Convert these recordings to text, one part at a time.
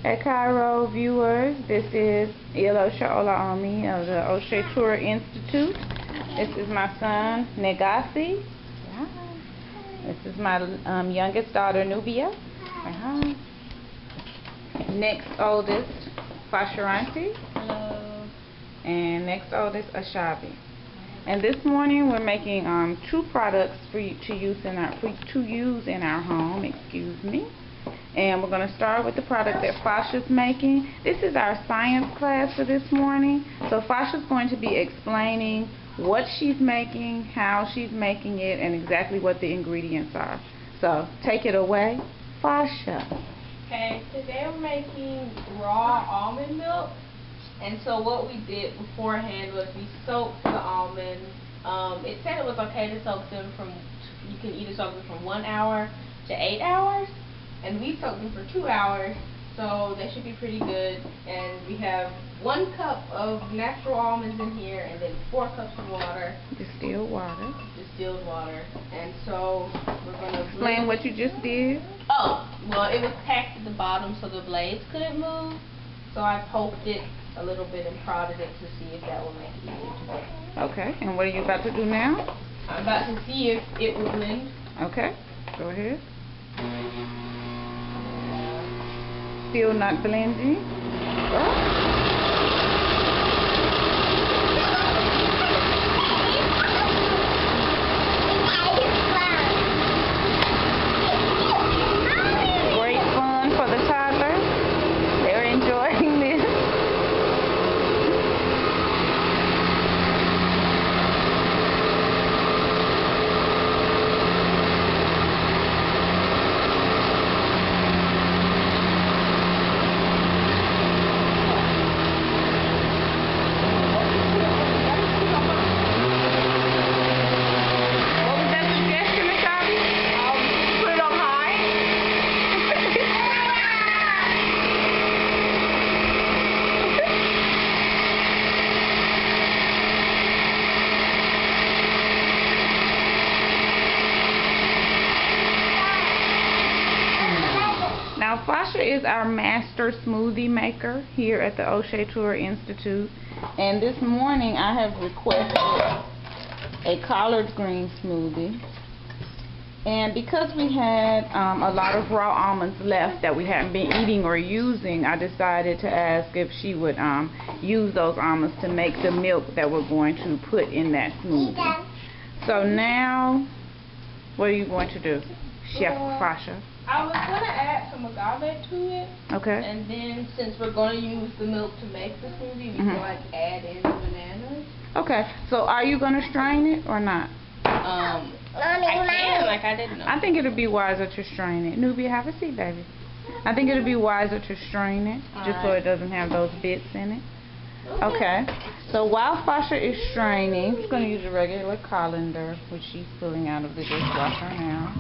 Hey Cairo viewers, this is Ilosha Olaomi of the O'Shea Tour Institute. This is my son Negasi. This is my youngest daughter Nubia. Next oldest Fasharanti. Hello. And next oldest Ashabi. And this morning we're making 2 products for you to use in our home. Excuse me. And we're going to start with the product that Fasha's making. This is our science class for this morning. So Fasha's going to be explaining what she's making, how she's making it, and exactly what the ingredients are. So take it away, Fasha. Okay, today we're making raw almond milk. And so what we did beforehand was we soaked the almonds. It said it was okay to soak them you can either soak them from 1 hour to 8 hours. And we soaked them for 2 hours, so they should be pretty good. And we have 1 cup of natural almonds in here, and then 4 cups of water. Distilled water. Distilled water. And so we're going to explain what you just did. Oh, well, it was packed at the bottom so the blades couldn't move. So I poked it a little bit and prodded it to see if that will make it easier to blend. Okay, and what are you about to do now? I'm about to see if it will blend. Okay, go ahead. Still not blending. Great fun for the toddlers. They're enjoying this. Now, Fasha is our master smoothie maker here at the O'Shea Tour Institute. And this morning I have requested a collard green smoothie. And because we had a lot of raw almonds left that we hadn't been eating or using, I decided to ask if she would use those almonds to make the milk that we're going to put in that smoothie. So now, what are you going to do, Chef Fasha? I was going to add some agave to it. Okay. And then, since we're going to use the milk to make the smoothie, we can like add in the bananas. Okay. So are you going to strain it or not? I can, like I didn't know. I think it'll be wiser to strain it. Nubia, have a seat, baby. I think it'll be wiser to strain it, just so it doesn't have those bits in it. Okay. So while Fasha is straining, I'm just going to use a regular colander, which she's pulling out of the dishwasher now.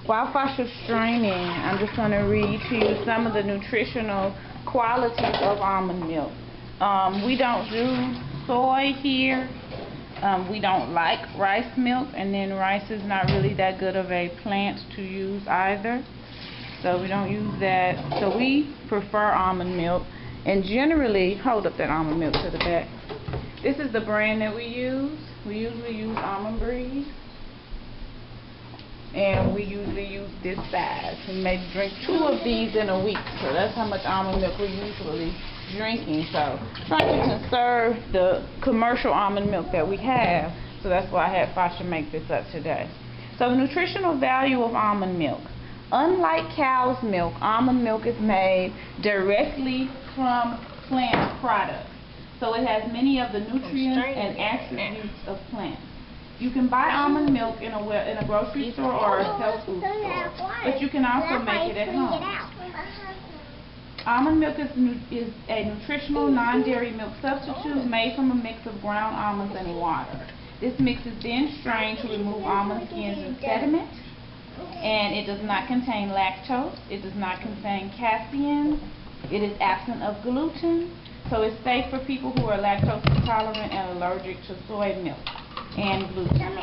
While Fasha's straining, I'm just going to read to you some of the nutritional qualities of almond milk. We don't do soy here. We don't like rice milk, and then rice is not really that good of a plant to use either. So we don't use that. So we prefer almond milk. And generally, hold up that almond milk to the back. This is the brand that we use. We usually use Almond Breeze. And we usually use this size. We may drink 2 of these in a week, so that's how much almond milk we're usually drinking. So trying to conserve the commercial almond milk that we have, so that's why I had Fasha make this up today. So the nutritional value of almond milk. Unlike cow's milk, almond milk is made directly from plant products. So it has many of the nutrients and attributes of plants. You can buy almond milk in a grocery store or a health food store, but you can also make it at home. Almond milk is a nutritional non-dairy milk substitute made from a mix of ground almonds and water. This mix is then strained to remove almond skins and sediment, and it does not contain lactose, it does not contain casein, it is absent of gluten, so it's safe for people who are lactose intolerant and allergic to soy milk. and gluten.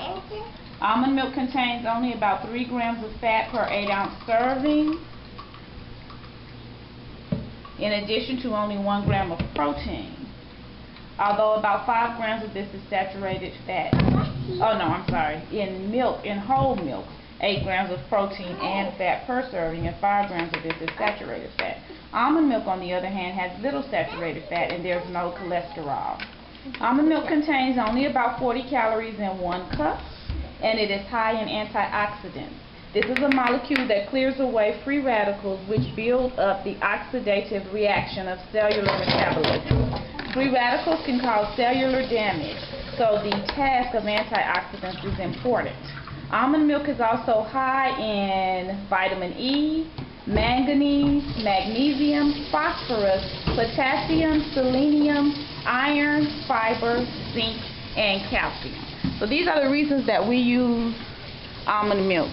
Almond milk contains only about 3 grams of fat per 8-ounce serving, in addition to only 1 gram of protein. Although about 5 grams of this is saturated fat. Oh no, I'm sorry. In milk, in whole milk, 8 grams of protein and fat per serving, and 5 grams of this is saturated fat. Almond milk, on the other hand, has little saturated fat, and there's no cholesterol. Almond milk contains only about 40 calories in 1 cup, and it is high in antioxidants. This is a molecule that clears away free radicals, which build up the oxidative reaction of cellular metabolism. Free radicals can cause cellular damage, so the task of antioxidants is important. Almond milk is also high in vitamin E, manganese, magnesium, phosphorus, potassium, selenium, iron, fiber, zinc, and calcium. So these are the reasons that we use almond milk.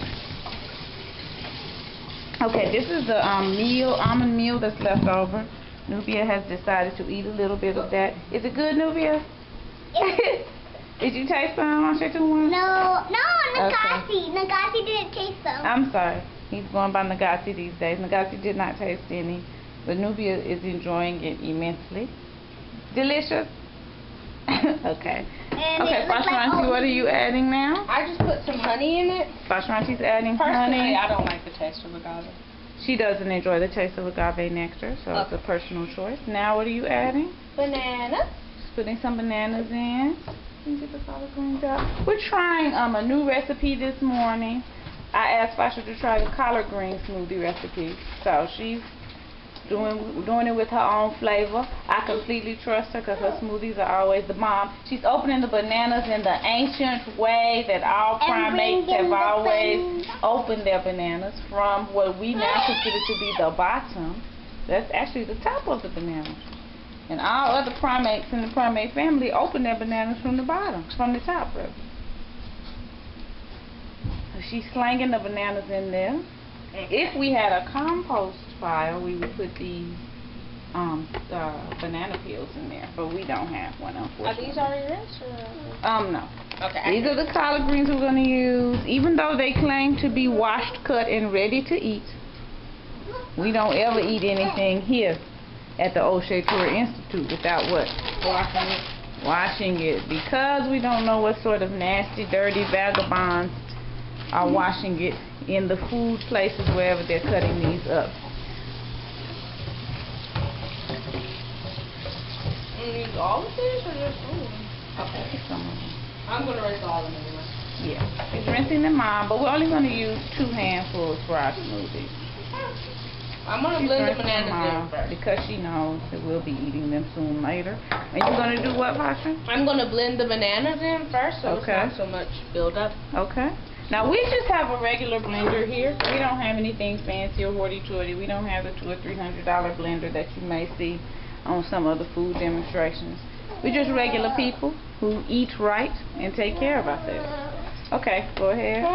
Okay, this is the almond meal that's left over. Nubia has decided to eat a little bit of that. Is it good, Nubia? Did you taste some? I'll shake one. No, Nagasi. Okay. Nagasi didn't taste some. I'm sorry. He's going by Nagasi these days. Nagasi did not taste any, but Nubia is enjoying it immensely. Delicious? Okay. Okay, Fashranti, what are you adding now? I just put some honey in it. Fashranti's adding Personally, honey. I don't like the taste of agave. She doesn't enjoy the taste of agave nectar, so it's a personal choice. Now what are you adding? Banana. Just putting some bananas in. Let me get the collard greens out. We're trying a new recipe this morning. I asked Fasha to try the collard green smoothie recipe, so she's doing it with her own flavor. I completely trust her because her smoothies are always the bomb. She's opening the bananas in the ancient way that all primates have always opened their bananas, from what we now consider to be the bottom. That's actually the top of the banana. And all other primates in the primate family open their bananas from the bottom, from the top, rather. She's slanging the bananas in there. If we had a compost pile, we would put these banana peels in there, but we don't have one, unfortunately. Are these already rinsed or? No. Okay. These are the collard greens we're going to use. Even though they claim to be washed, cut, and ready to eat, we don't ever eat anything here at the O'Shea Tour Institute without what? Washing it. Because we don't know what sort of nasty, dirty vagabonds are washing it in the food places wherever they're cutting these up. Use all of these or just some? Okay, some of them. I'm going to rinse all of them anyway. Yeah, it's rinsing them all, but we're only going to use 2 handfuls for our smoothie. I'm going to blend the bananas in first. Because she knows that we'll be eating them soon later. And you're going to do what, Pasha? I'm going to blend the bananas in first so it's not so much build up. Okay. Now we just have a regular blender here. We don't have anything fancy or hoity-toity. We don't have the $200 or $300 blender that you may see on some other food demonstrations. We're just regular people who eat right and take care of ourselves. Okay, go ahead.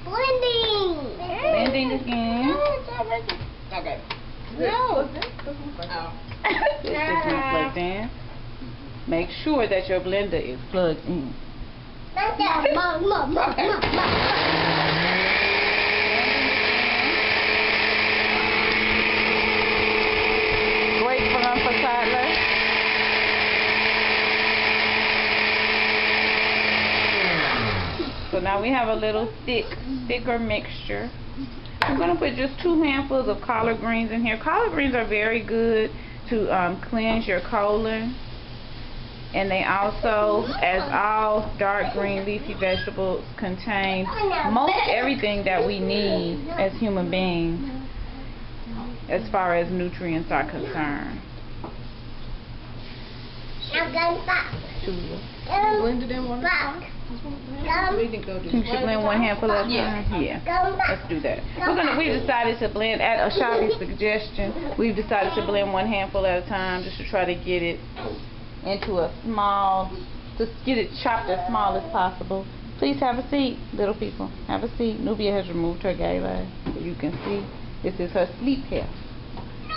Blending. Blending again. Okay. No. It's just not plugged in. Make sure that your blender is plugged in. Great for toddlers. So now we have a little thicker mixture. I'm going to put just 2 handfuls of collard greens in here. Collard greens are very good to cleanse your colon. And they also, as all dark green leafy vegetables, contain most everything that we need as human beings as far as nutrients are concerned. Blend it in one back. You should blend 1 handful at a time? Yeah. Let's do that. We decided to blend, at Ashavi's suggestion, we've decided to blend 1 handful at a time just to try to get it into a small, just get it chopped as small as possible. Please have a seat, little people. Have a seat. Nubia has removed her gala, so you can see this is her sleep hair.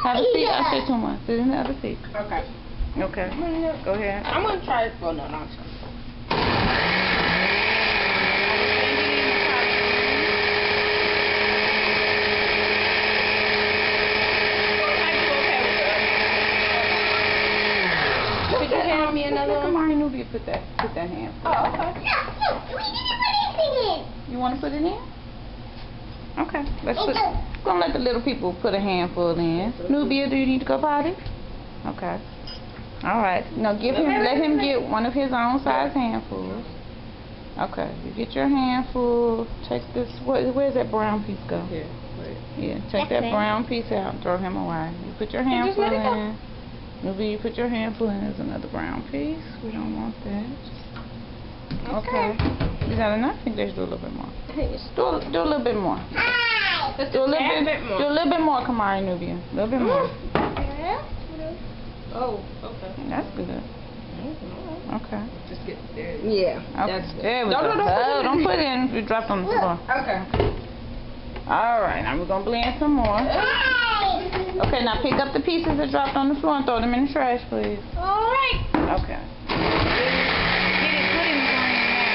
Have a seat. I'll say 2 more. Sit in the other seat. Okay. Okay. Go ahead. I'm going to try it. Well, no, I'm just going to. Put that handful. Oh, okay. Look, we didn't put anything in. You want to put it in? Okay. Gonna let the little people put a handful in. Nubia, do you need to go potty? Okay. All right. Now let him get one of his own size handfuls. Okay. You get your handful. Take this. Where's that brown piece go? Here. Wait. Yeah. Take that brown piece out and throw him away. You put your handful in. Nubia, you put your handful in. There's another brown piece. We don't want that. Okay. Is that enough? I think they should do a little bit more. Do a little bit more. Do a little bit more, Kamari, Nubia. A little bit more. Oh, okay. That's good. Okay. Just get there. Yeah. Okay. There we go. Don't put it in. You drop it on the floor. Okay. All right. Now we're gonna blend some more. Okay. Now pick up the pieces that dropped on the floor and throw them in the trash, please. All right. Okay. Get it good and green now.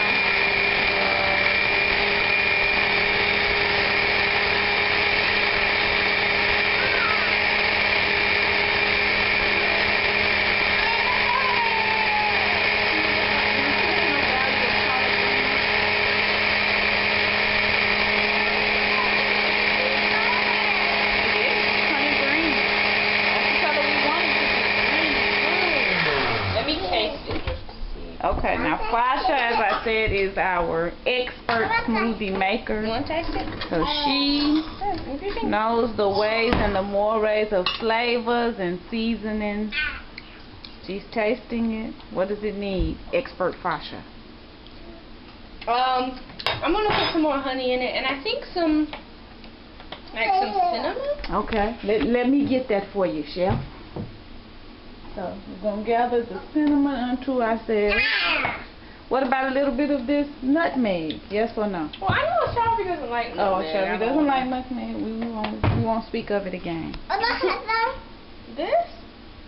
Okay, now Fasha, as I said, is our expert smoothie maker. You want to taste it? So she knows the ways and the mores of flavors and seasoning. She's tasting it. What does it need? Expert Fasha. I'm going to put some more honey in it, and I think some cinnamon. Okay, let me get that for you, Chef. So we're going to gather the cinnamon unto ourselves. What about a little bit of this nutmeg? Yes or no? Well, I know Shelby doesn't like nutmeg. Oh, Shelby doesn't like nutmeg. We won't speak of it again. This?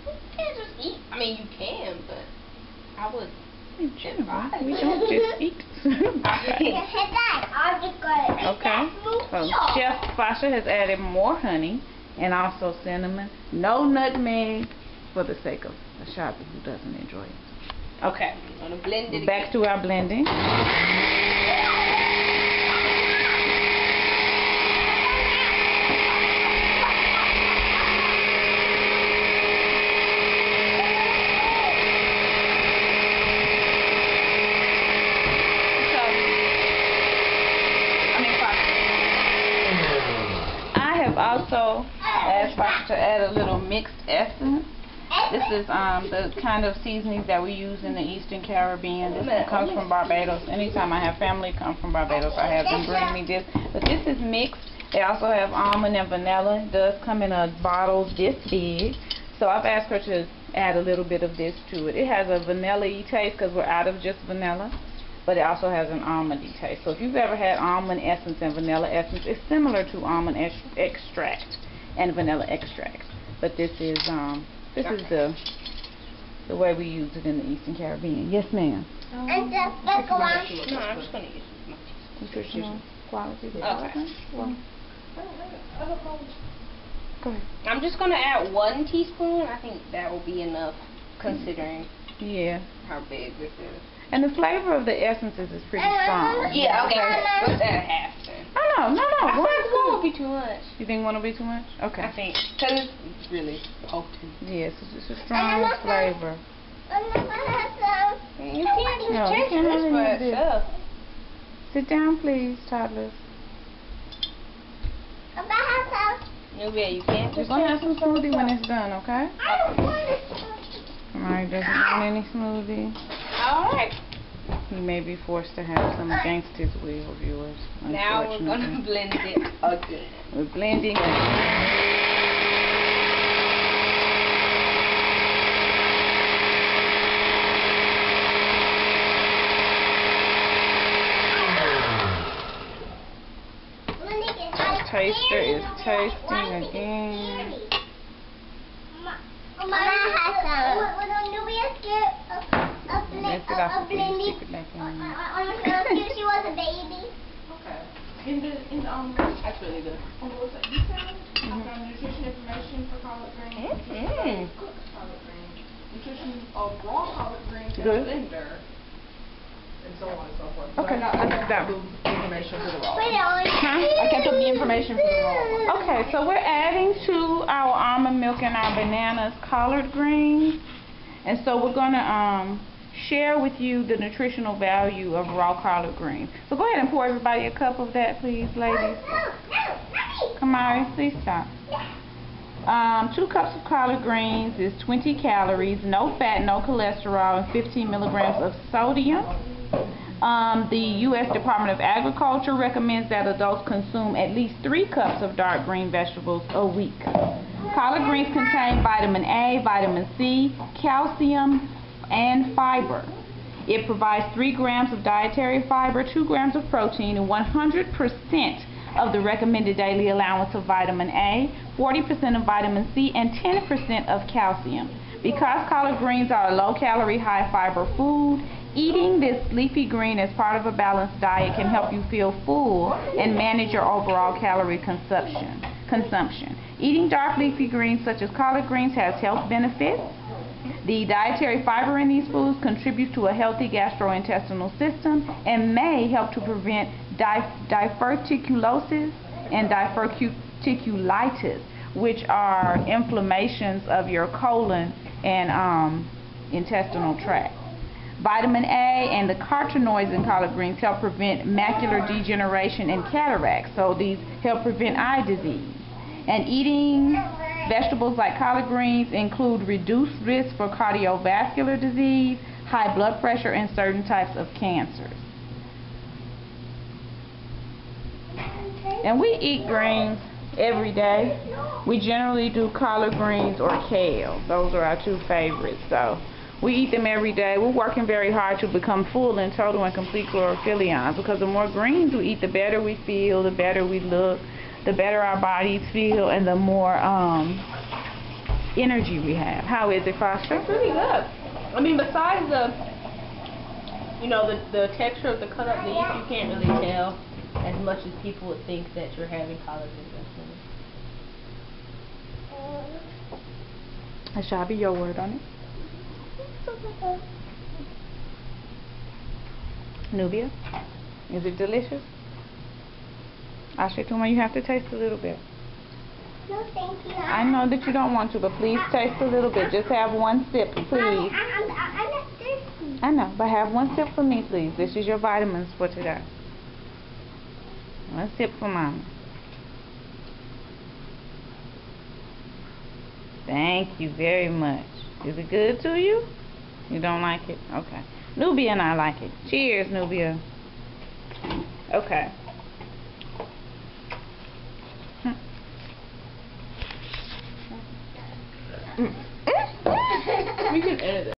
You can't just eat. I mean, you can, but I would. In general, we don't just eat. Okay. So Chef Fasha has added more honey and also cinnamon. No nutmeg for the sake of Ashabi who doesn't enjoy it. Okay. I'm going to blend it Back to our blending. I have also asked Fasha to add a little mixed essence. This is the kind of seasonings that we use in the Eastern Caribbean. This one comes from Barbados. Anytime I have family come from Barbados, I have them bring me this. But this is mixed. They also have almond and vanilla. It does come in a bottle this big. So I've asked her to add a little bit of this to it. It has a vanilla-y taste because we're out of just vanilla. But it also has an almondy taste. So if you've ever had almond essence and vanilla essence, it's similar to almond extract and vanilla extract. But this is the way we use it in the Eastern Caribbean. Yes, ma'am. And just back around. No, I'm just going to use Nutritional quality. Okay. Well, go ahead. I'm just going to add 1 teaspoon. I think that will be enough considering how big this is. And the flavor of the essences is pretty strong. Yeah, okay. Let's add half then. Oh, no. I think 1 will be too much. You think 1 will be too much? Okay. I think. Because it's really potent. Yes, it's a strong flavor. You can't just taste this for itself. Sit down, please, toddlers. Nubia, you can't We're just going to have some smoothie when it's done, okay? I don't want it. Alright, doesn't want any smoothie. Alright. He may be forced to have some against his will, viewers. Now we're going to blend it again. We're blending. Taster is tasting again. Mama has a blending. She was a baby. Okay. That's really good. On the website, you found nutrition information for collard greens. Cooked collard greens. Nutrition of raw collard greens in a blender. so on and so forth. Okay. So I kept up the information for the raw. Huh? I kept up the information for the raw. Okay, so we're adding to our almond milk and our bananas collard greens. And so we're going to share with you the nutritional value of raw collard greens. So go ahead and pour everybody a cup of that, please, ladies. Come on, please stop. 2 cups of collard greens is 20 calories, no fat, no cholesterol, and 15 milligrams of sodium. The U.S. Department of Agriculture recommends that adults consume at least 3 cups of dark green vegetables a week. Collard greens contain vitamin A, vitamin C, calcium, and fiber. It provides 3 grams of dietary fiber, 2 grams of protein, and 100% of the recommended daily allowance of vitamin A, 40% of vitamin C, and 10% of calcium. Because collard greens are a low-calorie, high-fiber food, eating this leafy green as part of a balanced diet can help you feel full and manage your overall calorie consumption. Eating dark leafy greens such as collard greens has health benefits. The dietary fiber in these foods contributes to a healthy gastrointestinal system and may help to prevent diverticulosis and diverticulitis, which are inflammations of your colon and intestinal tract. Vitamin A and the carotenoids in collard greens help prevent macular degeneration and cataracts, so these help prevent eye disease. And eating vegetables like collard greens include reduced risk for cardiovascular disease, high blood pressure, and certain types of cancers. And we eat greens every day. We generally do collard greens or kale. Those are our 2 favorites. So we eat them every day. We're working very hard to become full and total and complete chlorophyllians, because the more greens we eat, the better we feel, the better we look, the better our bodies feel, and the more energy we have. How is it, Foster? It's really good. I mean, besides the, you know, the texture of the cut up leaf, you can't really tell as much as people would think that you're having collard greens. That shall be your word on it. Nubia, is it delicious? Ashetuma, you have to taste a little bit. No, thank you. I know that you don't want to, but please taste a little bit. Just have 1 sip, please. I'm not thirsty. I know, but have 1 sip for me, please. This is your vitamins for today. 1 sip for Mama. Thank you very much. Is it good to you? You don't like it? Okay. Nubia and I like it. Cheers, Nubia. Okay. We can edit it.